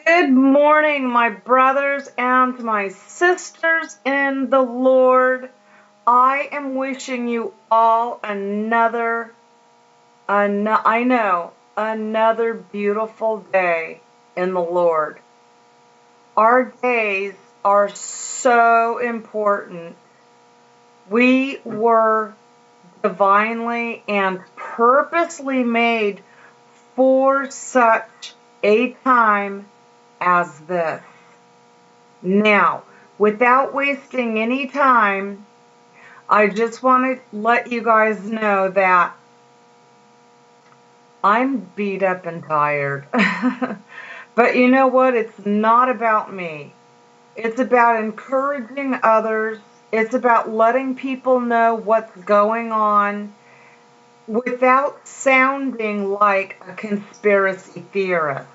Good morning, my brothers and my sisters in the Lord. I am wishing you all another beautiful day in the Lord. Our days are so important. We were divinely and purposely made for such a time as this. Now, without wasting any time, I just want to let you guys know that I'm beat up and tired. But you know what? It's not about me. It's about encouraging others. It's about letting people know what's going on without sounding like a conspiracy theorist.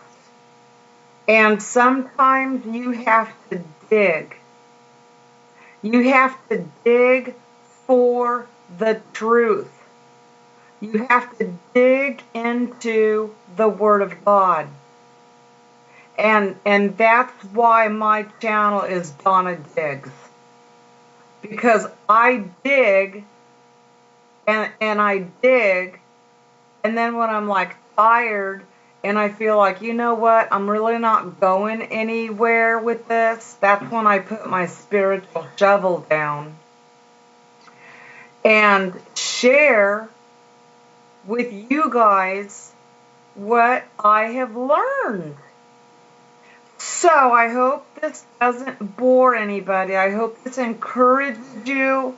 And sometimes you have to dig. You have to dig for the truth. You have to dig into the Word of God. And that's why my channel is Donna Diggzzz. Because I dig and I dig, and then when I'm like tired and I feel like, you know what, I'm really not going anywhere with this, that's when I put my spiritual shovel down and share with you guys what I have learned. So I hope this doesn't bore anybody. I hope this encourages you.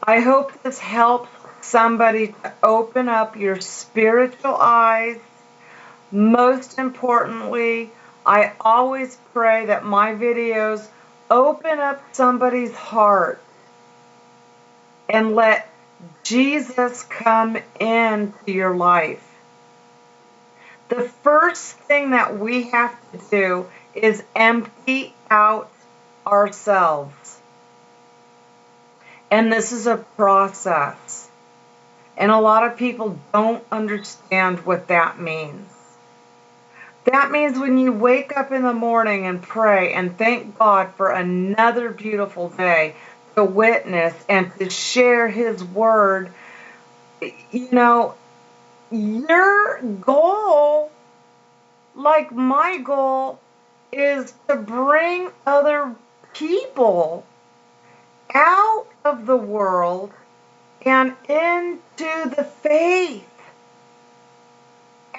I hope this helps somebody to open up your spiritual eyes. Most importantly, I always pray that my videos open up somebody's heart and let Jesus come into your life. The first thing that we have to do is empty out ourselves. And this is a process. And a lot of people don't understand what that means. That means when you wake up in the morning and pray and thank God for another beautiful day to witness and to share His Word, you know, your goal, like my goal, is to bring other people out of the world and into the faith.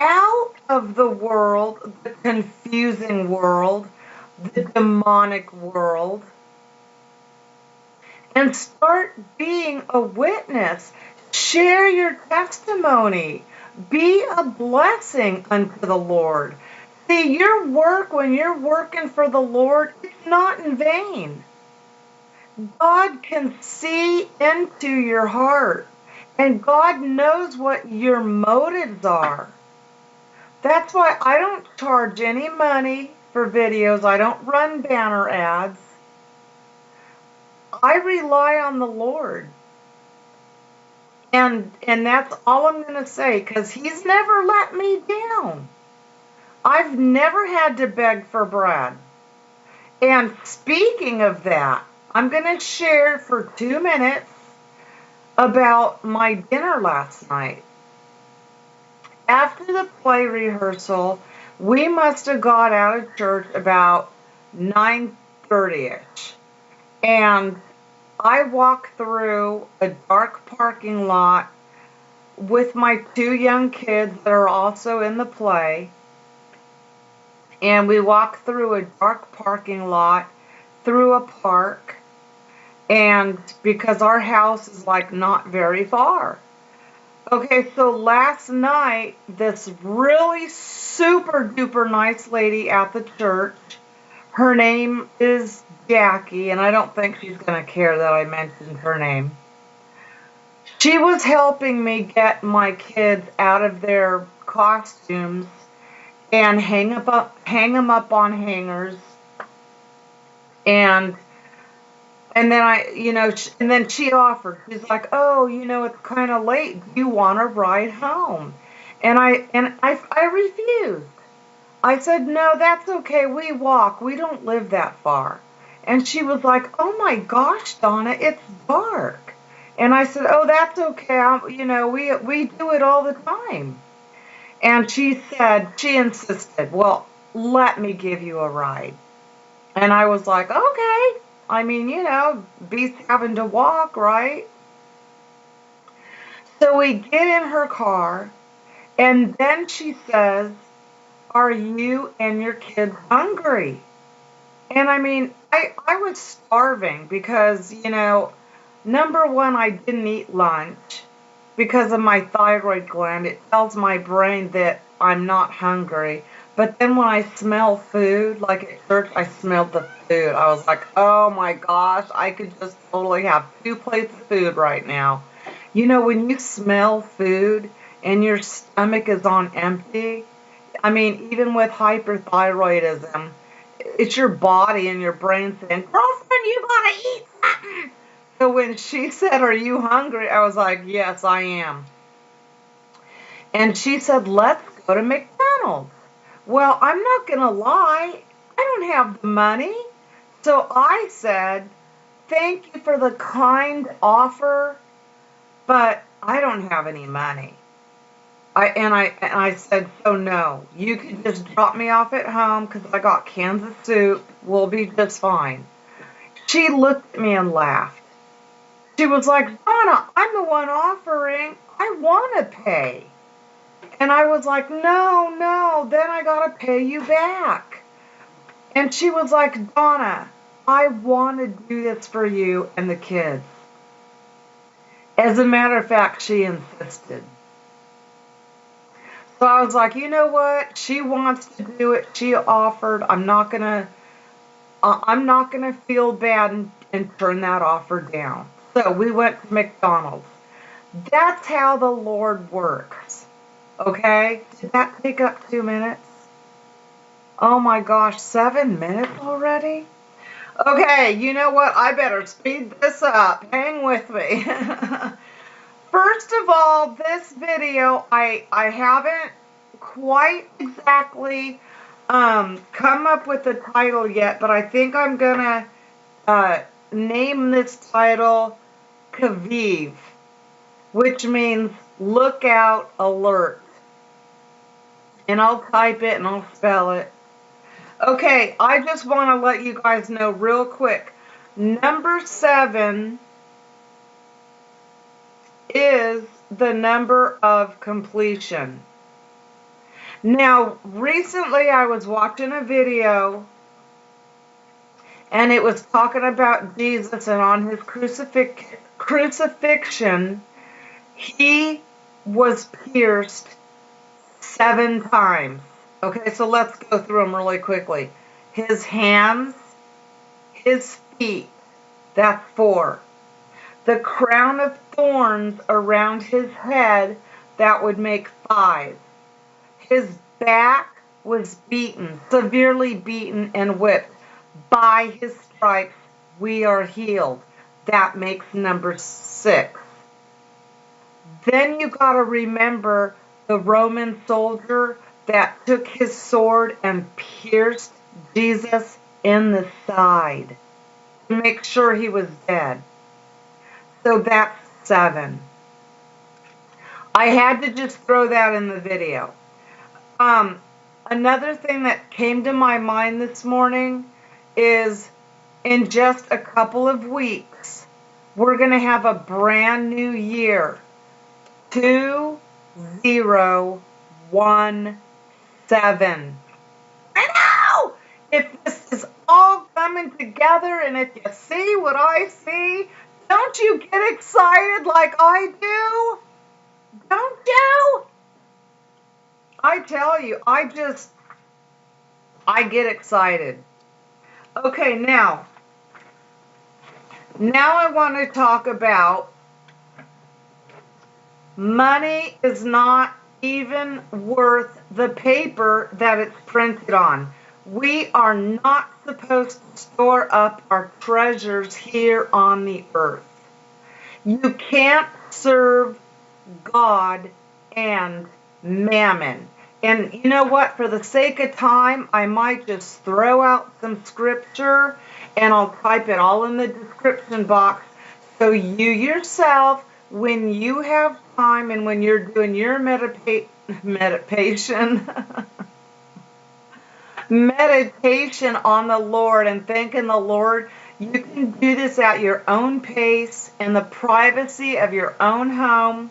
Out of the world, the confusing world, the demonic world, and start being a witness. Share your testimony. Be a blessing unto the Lord. See, your work, when you're working for the Lord, it's not in vain. God can see into your heart, and God knows what your motives are. That's why I don't charge any money for videos. I don't run banner ads. I rely on the Lord. And that's all I'm going to say, because He's never let me down. I've never had to beg for bread. And speaking of that, I'm going to share for 2 minutes about my dinner last night. After the play rehearsal, we must have got out of church about 9:30ish. And I walked through a dark parking lot with my 2 young kids that are also in the play. And we walked through a dark parking lot, through a park, and because our house is like not very far. Okay, so last night, this really super duper nice lady at the church, her name is Jackie, and I don't think she's going to care that I mentioned her name. She was helping me get my kids out of their costumes and hang them up on hangers. And then and then she offered. She's like, "Oh, it's kind of late. Do you want to ride home?" And I refused. I said, no, that's okay. We walk. We don't live that far. And she was like, oh my gosh, Donna, it's dark. And I said, oh, that's okay. We do it all the time. And she insisted, well, let me give you a ride. And I was like, okay. I mean, beast having to walk, right? So we get in her car, and then she says, are you and your kids hungry? And I mean, I was starving because, number one, I didn't eat lunch because of my thyroid gland. It tells my brain that I'm not hungry. But then when I smell food, like at church, I smelled the food. I was like, oh my gosh, I could just totally have 2 plates of food right now. When you smell food and your stomach is on empty, I mean, even with hyperthyroidism, it's your body and your brain saying, girlfriend, you gotta eat something. So when she said, are you hungry? I was like, yes, I am. And she said, let's go to McDonald's. Well, I'm not going to lie. I don't have the money. So I said, thank you for the kind offer, but I don't have any money. I said, so no, you can just drop me off at home because I got cans of soup. We'll be just fine. She looked at me and laughed. She was like, Donna, I'm the one offering. I want to pay. And I was like, no, then I got to pay you back. And she was like, Donna, I want to do this for you and the kids. As a matter of fact, she insisted. So I was like, you know what? She wants to do it. She offered. I'm not gonna feel bad and turn that offer down. So we went to McDonald's. That's how the Lord works. Okay? Did that take up 2 minutes? Oh my gosh, 7 minutes already? Okay, you know what? I better speed this up. Hang with me. First of all, this video, I haven't quite exactly come up with the title yet, but I think I'm going to name this title Vive, which means look out, alert. And I'll type it and I'll spell it. Okay, I just want to let you guys know real quick. Number 7 is the number of completion. Now, recently I was watching a video and it was talking about Jesus, and on his crucifixion, he was pierced 7 times. Okay, so let's go through them really quickly. His hands, his feet, that's 4. The crown of thorns around his head, that would make 5. His back was beaten, severely beaten and whipped. By his stripes we are healed. That makes number 6. Then you got to remember the Roman soldier that took his sword and pierced Jesus in the side to make sure he was dead. So that's 7. I had to just throw that in the video. Another thing that came to my mind this morning is in just a couple of weeks, we're going to have a brand new year. 2017. I know! If this is all coming together and if you see what I see, don't you get excited like I do? Don't you? I tell you, I get excited. Okay, now I want to talk about money is not even worth the paper that it's printed on. We are not supposed to store up our treasures here on the earth. You can't serve God and mammon. And you know what? For the sake of time, I might just throw out some scripture and I'll type it all in the description box. So you yourself, when you have time and when you're doing your meditation, meditation on the Lord and thanking the Lord, you can do this at your own pace in the privacy of your own home.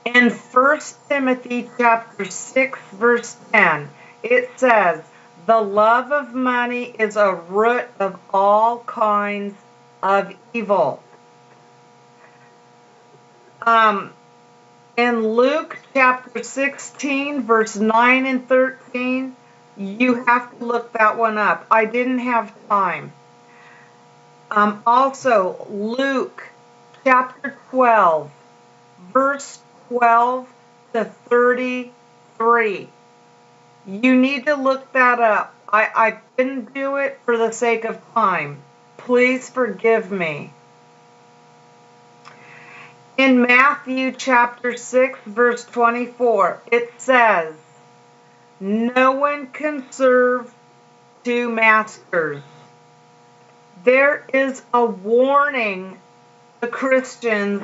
In 1 Timothy chapter 6, verse 10, it says, "The love of money is a root of all kinds of evil." In Luke chapter 16, verse 9 and 13, you have to look that one up. I didn't have time. Also, Luke chapter 12, verse 12 to 33. You need to look that up. I didn't do it for the sake of time. Please forgive me. In Matthew chapter 6, verse 24, it says, "No one can serve two masters." There is a warning to Christians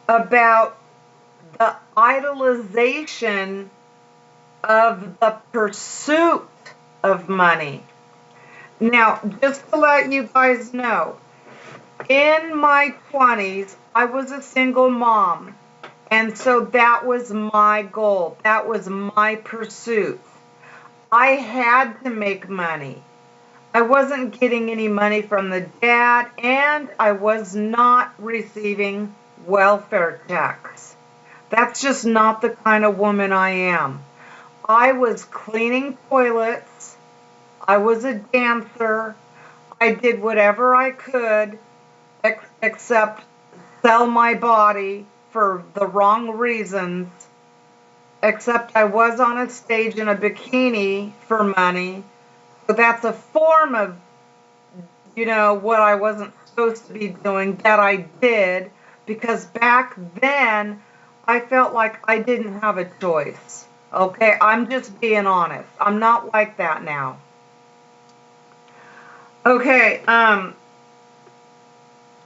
about the idolization of the pursuit of money. Now, just to let you guys know, in my 20s, I was a single mom, and so that was my goal. That was my pursuit. I had to make money. I wasn't getting any money from the dad, and I was not receiving welfare checks. That's just not the kind of woman I am. I was cleaning toilets. I was a dancer. I did whatever I could except sell my body for the wrong reasons. Except I was on a stage in a bikini for money. So that's a form of, what I wasn't supposed to be doing that I did, because back then I felt like I didn't have a choice. Okay, I'm just being honest. I'm not like that now. Okay,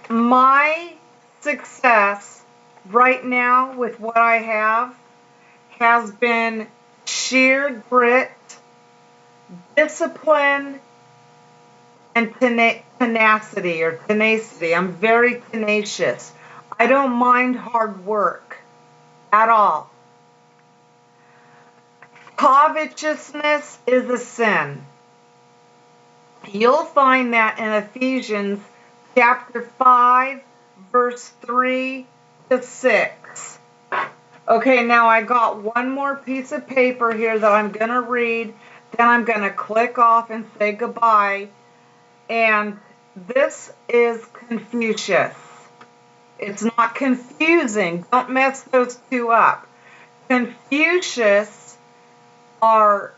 my success right now with what I have has been sheer grit, discipline, and tenacity or tenacity. I'm very tenacious. I don't mind hard work at all. Covetousness is a sin. You'll find that in Ephesians chapter 5, verse 3 to 6. Okay, now I got one more piece of paper here that I'm going to read. Then I'm going to click off and say goodbye. And this is Confucius. It's not confusing. Don't mess those two up. Confucius are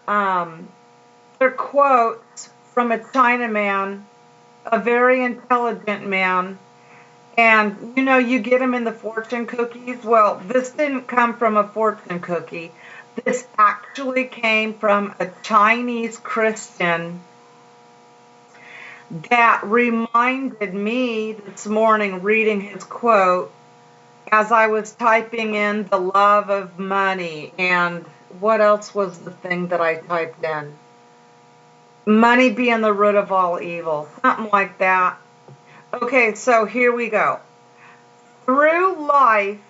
they're quotes from a Chinaman, a very intelligent man. And, you get them in the fortune cookies. Well, this didn't come from a fortune cookie. This actually came from a Chinese Christian that reminded me this morning reading his quote as I was typing in the love of money. And what else was the thing that I typed in? Money being the root of all evil. Something like that. Okay, so here we go. Through life,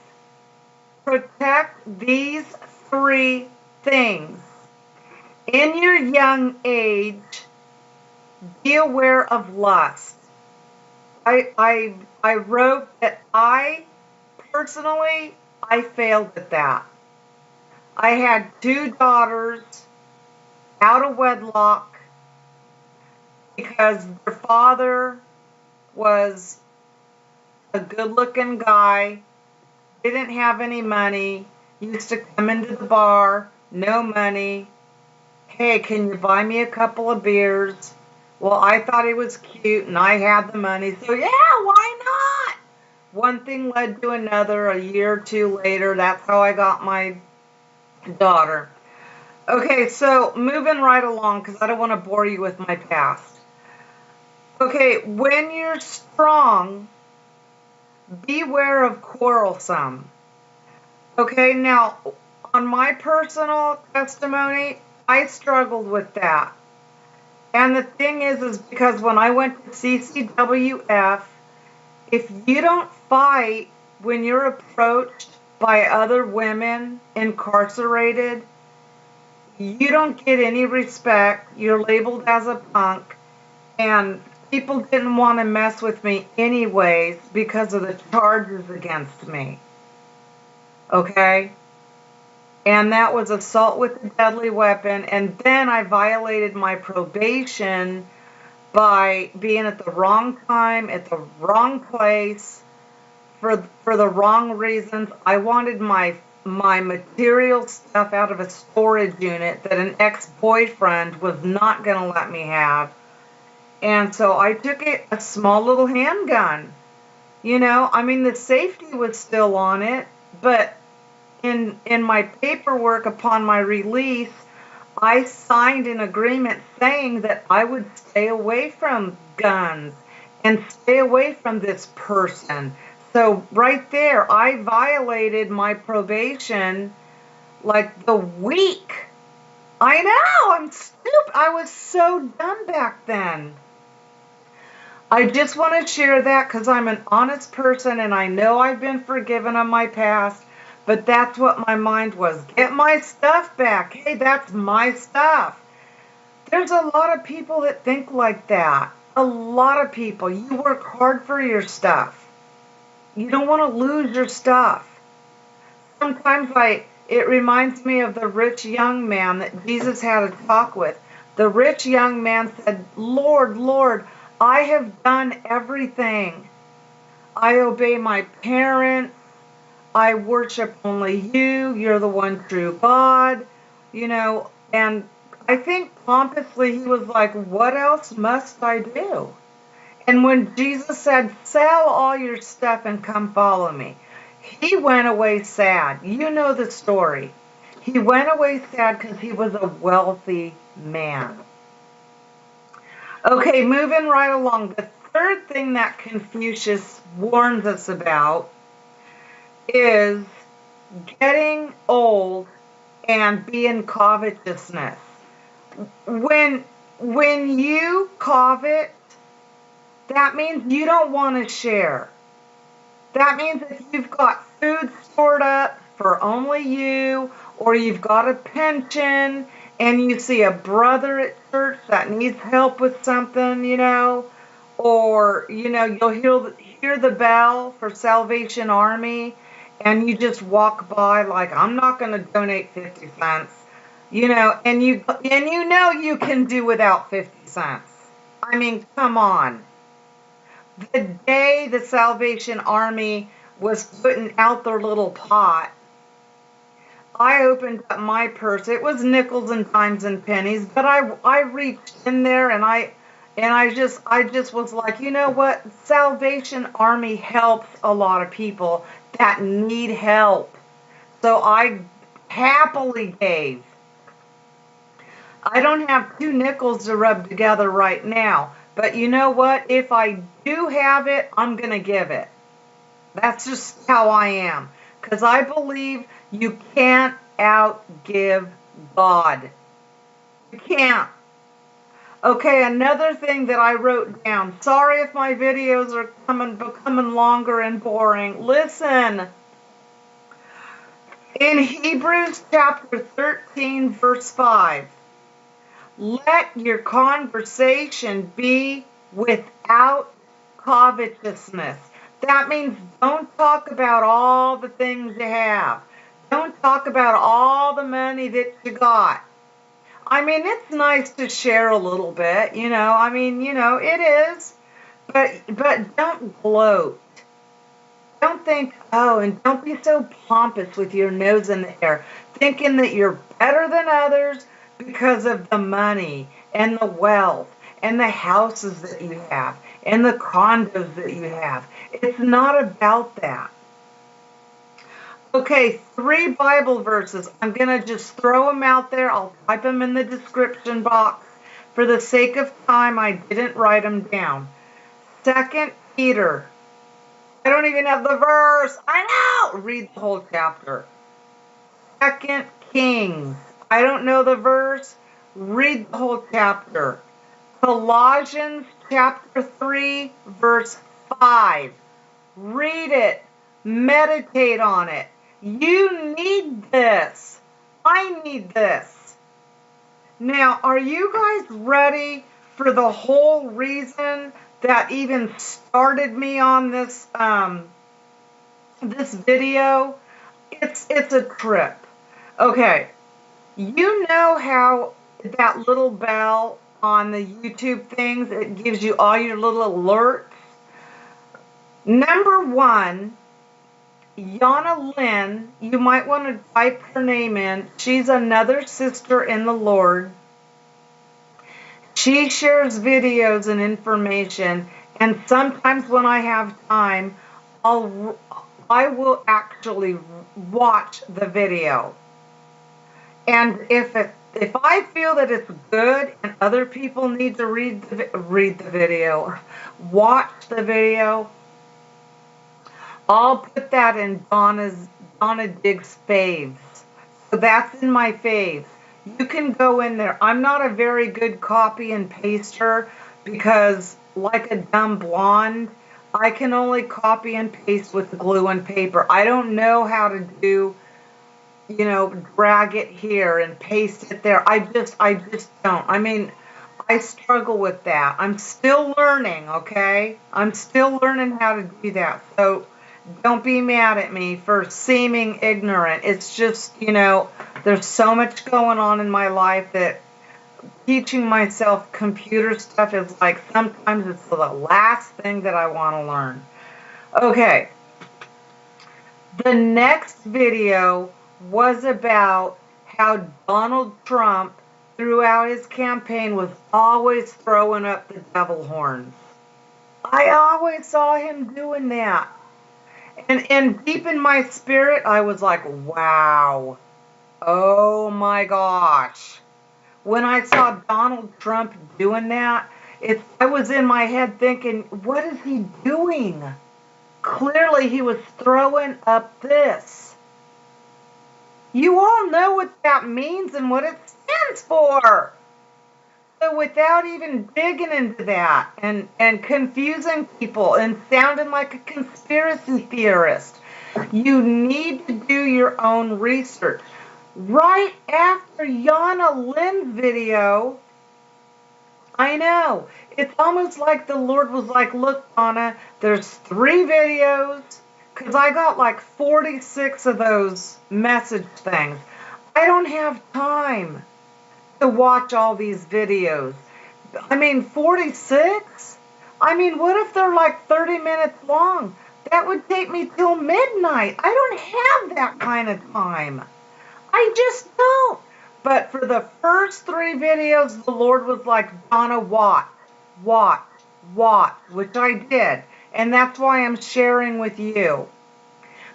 protect these three things. In your young age, be aware of lust. I wrote that I failed at that. I had 2 daughters out of wedlock because their father was a good-looking guy, didn't have any money, used to come into the bar, no money. Hey, can you buy me a couple of beers? Well, I thought he was cute and I had the money, so yeah, why not? One thing led to another. A year or two later, that's how I got my daughter. Okay, so moving right along because I don't want to bore you with my past. Okay, when you're strong, beware of quarrelsome. Okay, now on my personal testimony, I struggled with that. And the thing is because when I went to CCWF, if you don't fight when you're approached by other women incarcerated, you don't get any respect. You're labeled as a punk. And people didn't want to mess with me anyways because of the charges against me. Okay? And that was assault with a deadly weapon. And then I violated my probation by being at the wrong time, at the wrong place, for the wrong reasons. I wanted my material stuff out of a storage unit that an ex-boyfriend was not going to let me have. And so I took a small little handgun. You know, I mean, the safety was still on it, but in my paperwork upon my release, I signed an agreement saying that I would stay away from guns and stay away from this person. So right there, I violated my probation like the week. I know, I'm stupid. I was so dumb back then. I just want to share that because I'm an honest person and I know I've been forgiven of my past, but that's what my mind was. Get my stuff back. Hey, that's my stuff. There's a lot of people that think like that. A lot of people. You work hard for your stuff. You don't want to lose your stuff. Sometimes it reminds me of the rich young man that Jesus had a talk with. The rich young man said, Lord, Lord, I have done everything. I obey my parents. I worship only you. You're the one true God. You know, and I think pompously he was like, what else must I do? And when Jesus said, sell all your stuff and come follow me, he went away sad. You know the story. He went away sad because he was a wealthy man. Okay, moving right along. The third thing that Confucius warns us about is getting old and being covetousness. When you covet, that means you don't want to share. That means if you've got food stored up for only you, or you've got a pension and you see a brother at church that needs help with something, you know, or, you know, you'll hear the bell for Salvation Army and you just walk by like, I'm not going to donate 50 cents, you know, and you know you can do without 50 cents. I mean, come on. The day the Salvation Army was putting out their little pot, I opened up my purse. It was nickels and dimes and pennies, but I reached in there and I just was like, you know what? Salvation Army helps a lot of people that need help. So I happily gave. I don't have 2 nickels to rub together right now, but you know what? If I do have it, I'm going to give it. That's just how I am. Because I believe you can't outgive God. You can't. Okay, another thing that I wrote down. Sorry if my videos are becoming longer and boring. Listen. In Hebrews chapter 13, verse 5, let your conversation be without covetousness. That means don't talk about all the things you have. Don't talk about all the money that you got. I mean, it's nice to share a little bit, you know. I mean, you know, it is. But don't gloat. Don't think, oh, and don't be so pompous with your nose in the air, thinking that you're better than others because of the money and the wealth and the houses that you have and the condos that you have. It's not about that. Okay, 3 Bible verses. I'm going to just throw them out there. I'll type them in the description box. For the sake of time, I didn't write them down. 2 Peter. I don't even have the verse. I know! Read the whole chapter. 2 Kings. I don't know the verse. Read the whole chapter. Colossians chapter 3, verse 5. Read it. Meditate on it. You need this. I need this. Now, are you guys ready for the whole reason that even started me on this this video? It's a trip. Okay. You know how that little bell on the YouTube things, it gives you all your little alerts? Number 1, Yana Lynn, you might want to type her name in. She's another sister in the Lord. She shares videos and information, and sometimes when I have time, I will actually watch the video. And if I feel that it's good and other people need to read the video, watch the video, I'll put that in Donna Diggzzz faves. So that's in my faves. You can go in there. I'm not a very good copy and paster because, like a dumb blonde, I can only copy and paste with glue and paper. I don't know how to do, you know, drag it here and paste it there. I just don't. I mean, I struggle with that. I'm still learning, okay? I'm still learning how to do that. So don't be mad at me for seeming ignorant. It's just, you know, there's so much going on in my life that teaching myself computer stuff is like sometimes it's the last thing that I want to learn. Okay. The next video was about how Donald Trump, throughout his campaign, was always throwing up the devil horns. I always saw him doing that. And deep in my spirit, I was like, wow. Oh my gosh. When I saw Donald Trump doing that, I was in my head thinking, what is he doing? Clearly he was throwing up this. You all know what that means and what it stands for. So without even digging into that and confusing people and sounding like a conspiracy theorist, you need to do your own research. Right after Yana Lynn's video, I know, it's almost like the Lord was like, look, Donna, there's 3 videos, because I got like 46 of those message things. I don't have time to watch all these videos. I mean, 46? I mean, what if they're like 30 minutes long? That would take me till midnight. I don't have that kind of time. I just don't. But for the first 3 videos, the Lord was like, Donna, watch, which I did. And that's why I'm sharing with you.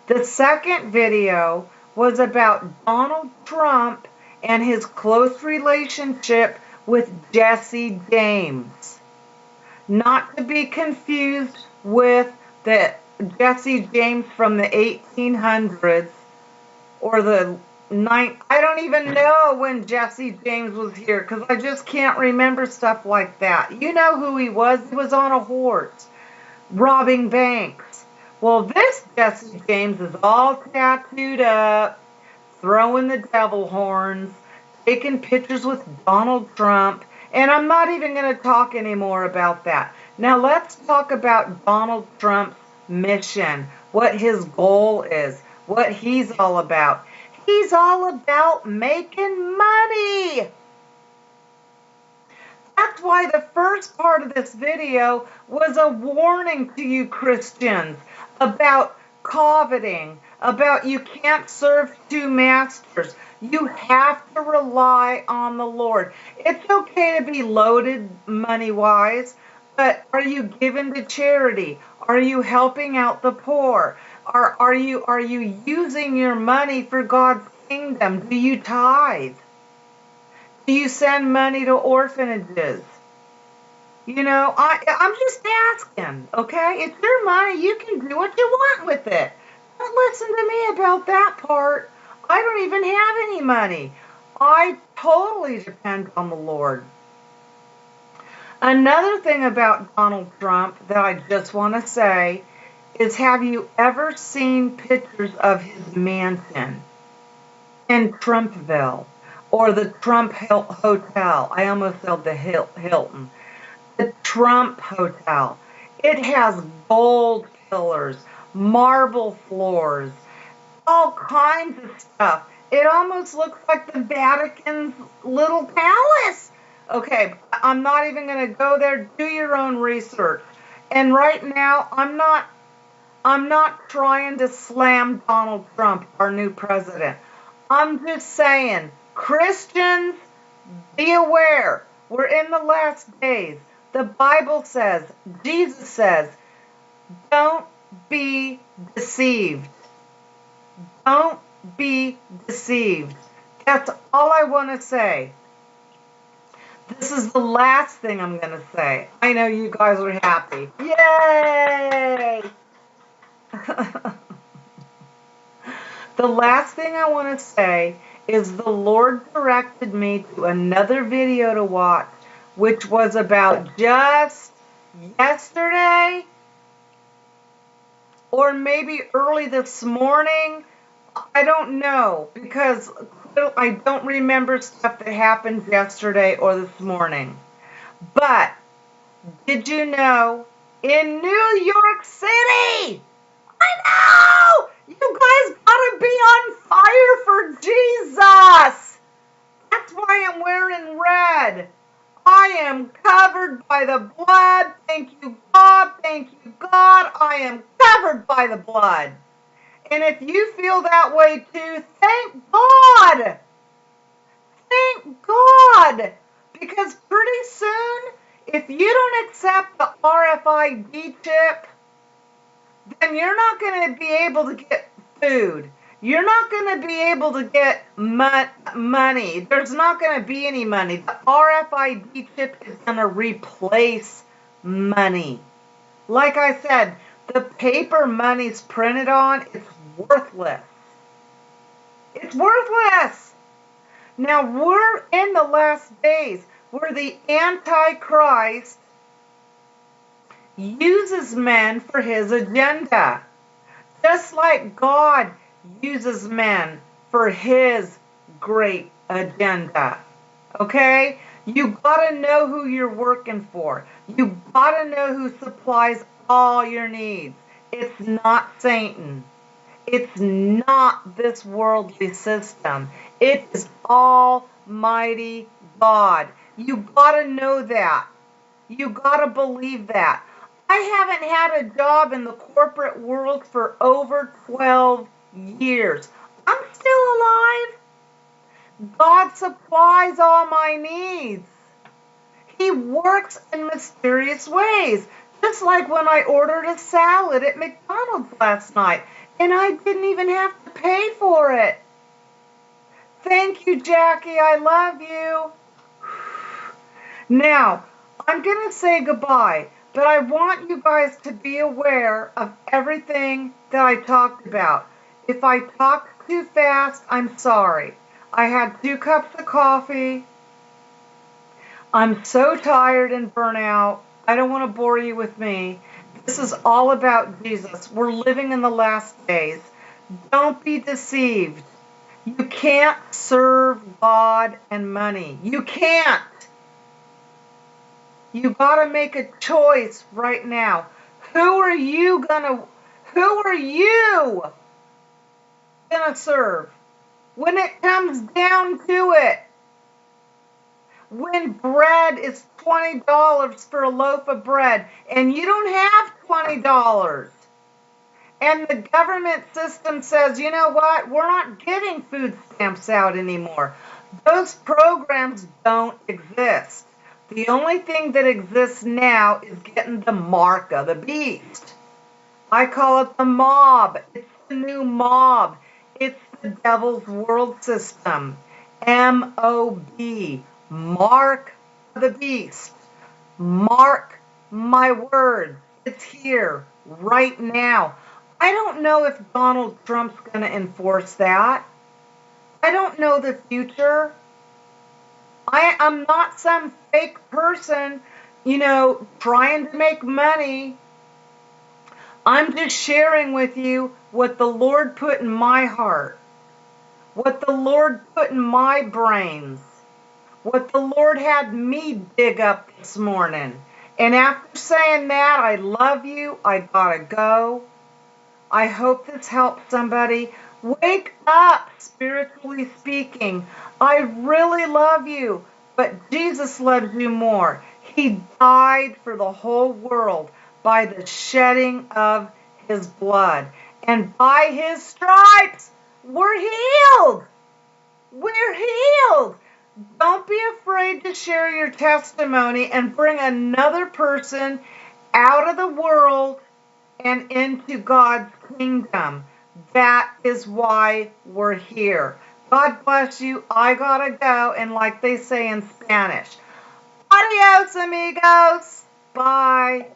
The second video was about Donald Trump and his close relationship with Jesse James. Not to be confused with the Jesse James from the 1800s or the I don't even know when Jesse James was here because I just can't remember stuff like that. You know who he was. He was on a horse robbing banks. Well, this Jesse James is all tattooed up, throwing the devil horns, taking pictures with Donald Trump, and I'm not even going to talk anymore about that. Now let's talk about Donald Trump's mission, what his goal is, what he's all about. He's all about making money. That's why the first part of this video was a warning to you Christians about coveting, about you can't serve 2 masters. You have to rely on the Lord. It's okay to be loaded money-wise, but are you giving to charity? Are you helping out the poor? Are you using your money for God's kingdom? Do you tithe? Do you send money to orphanages? I'm just asking, okay? It's your money. You can do what you want with it. Don't listen to me about that part. I don't even have any money. I totally depend on the Lord. Another thing about Donald Trump that I just want to say is, have you ever seen pictures of his mansion in Trumpville or the Trump Hotel? I almost said the Hilton. The Trump Hotel. It has gold pillars, marble floors, all kinds of stuff. It almost looks like the Vatican's little palace. Okay, I'm not even going to go there. Do your own research. And right now, I'm not trying to slam Donald Trump, our new president. I'm just saying, Christians, be aware. We're in the last days. The Bible says, Jesus says, don't be deceived. Don't be deceived. That's all I want to say. This is the last thing I'm going to say. I know you guys are happy. Yay! The last thing I want to say is the Lord directed me to another video to watch, which was about just yesterday or maybe early this morning. I don't know, because I don't remember stuff that happened yesterday or this morning. But did you know in New York City, I know, you guys gotta be on fire for Jesus. That's why I'm wearing red. I am covered by the blood. Thank you, God. Thank you, God. I am covered by the blood. And if you feel that way too, thank God. Thank God. Because pretty soon, if you don't accept the RFID chip, then you're not going to be able to get food. You're not going to be able to get money. There's not going to be any money. The RFID chip is going to replace money. Like I said, the paper money's printed on, it's worthless. It's worthless. Now, we're in the last days where the Antichrist uses men for his agenda. Just like God uses men for his great agenda. Okay? You gotta know who you're working for. You gotta know who supplies all your needs. It's not Satan. It's not this worldly system. It is Almighty God. You gotta know that. You gotta believe that. I haven't had a job in the corporate world for over 12 years. I'm still alive. God supplies all my needs. He works in mysterious ways. Just like when I ordered a salad at McDonald's last night, and I didn't even have to pay for it. Thank you, Jackie. I love you. Now, I'm going to say goodbye, but I want you guys to be aware of everything that I talked about. If I talked too fast, I'm sorry. I had 2 cups of coffee. I'm so tired and burnt out. I don't want to bore you with me. This is all about Jesus. We're living in the last days. Don't be deceived. You can't serve God and money. You can't. You got to make a choice right now. Who are you gonna serve? When it comes down to it. When bread is $20 for a loaf of bread and you don't have $20. And the government system says, you know what, we're not giving food stamps out anymore. Those programs don't exist. The only thing that exists now is getting the mark of the beast. I call it the mob. It's the new mob. It's the devil's world system. MOB. Mark the beast. Mark my words. It's here right now. I don't know if Donald Trump's going to enforce that. I don't know the future. I'm not some fake person, trying to make money. I'm just sharing with you what the Lord put in my heart, what the Lord put in my brains, what the Lord had me dig up this morning. And after saying that, I love you. I gotta go. I hope this helps somebody. Wake up, spiritually speaking. I really love you, but Jesus loves you more. He died for the whole world by the shedding of his blood. And by his stripes, we're healed. We're healed. Don't be afraid to share your testimony and bring another person out of the world and into God's kingdom. That is why we're here. God bless you. I gotta go. And like they say in Spanish, adios, amigos. Bye.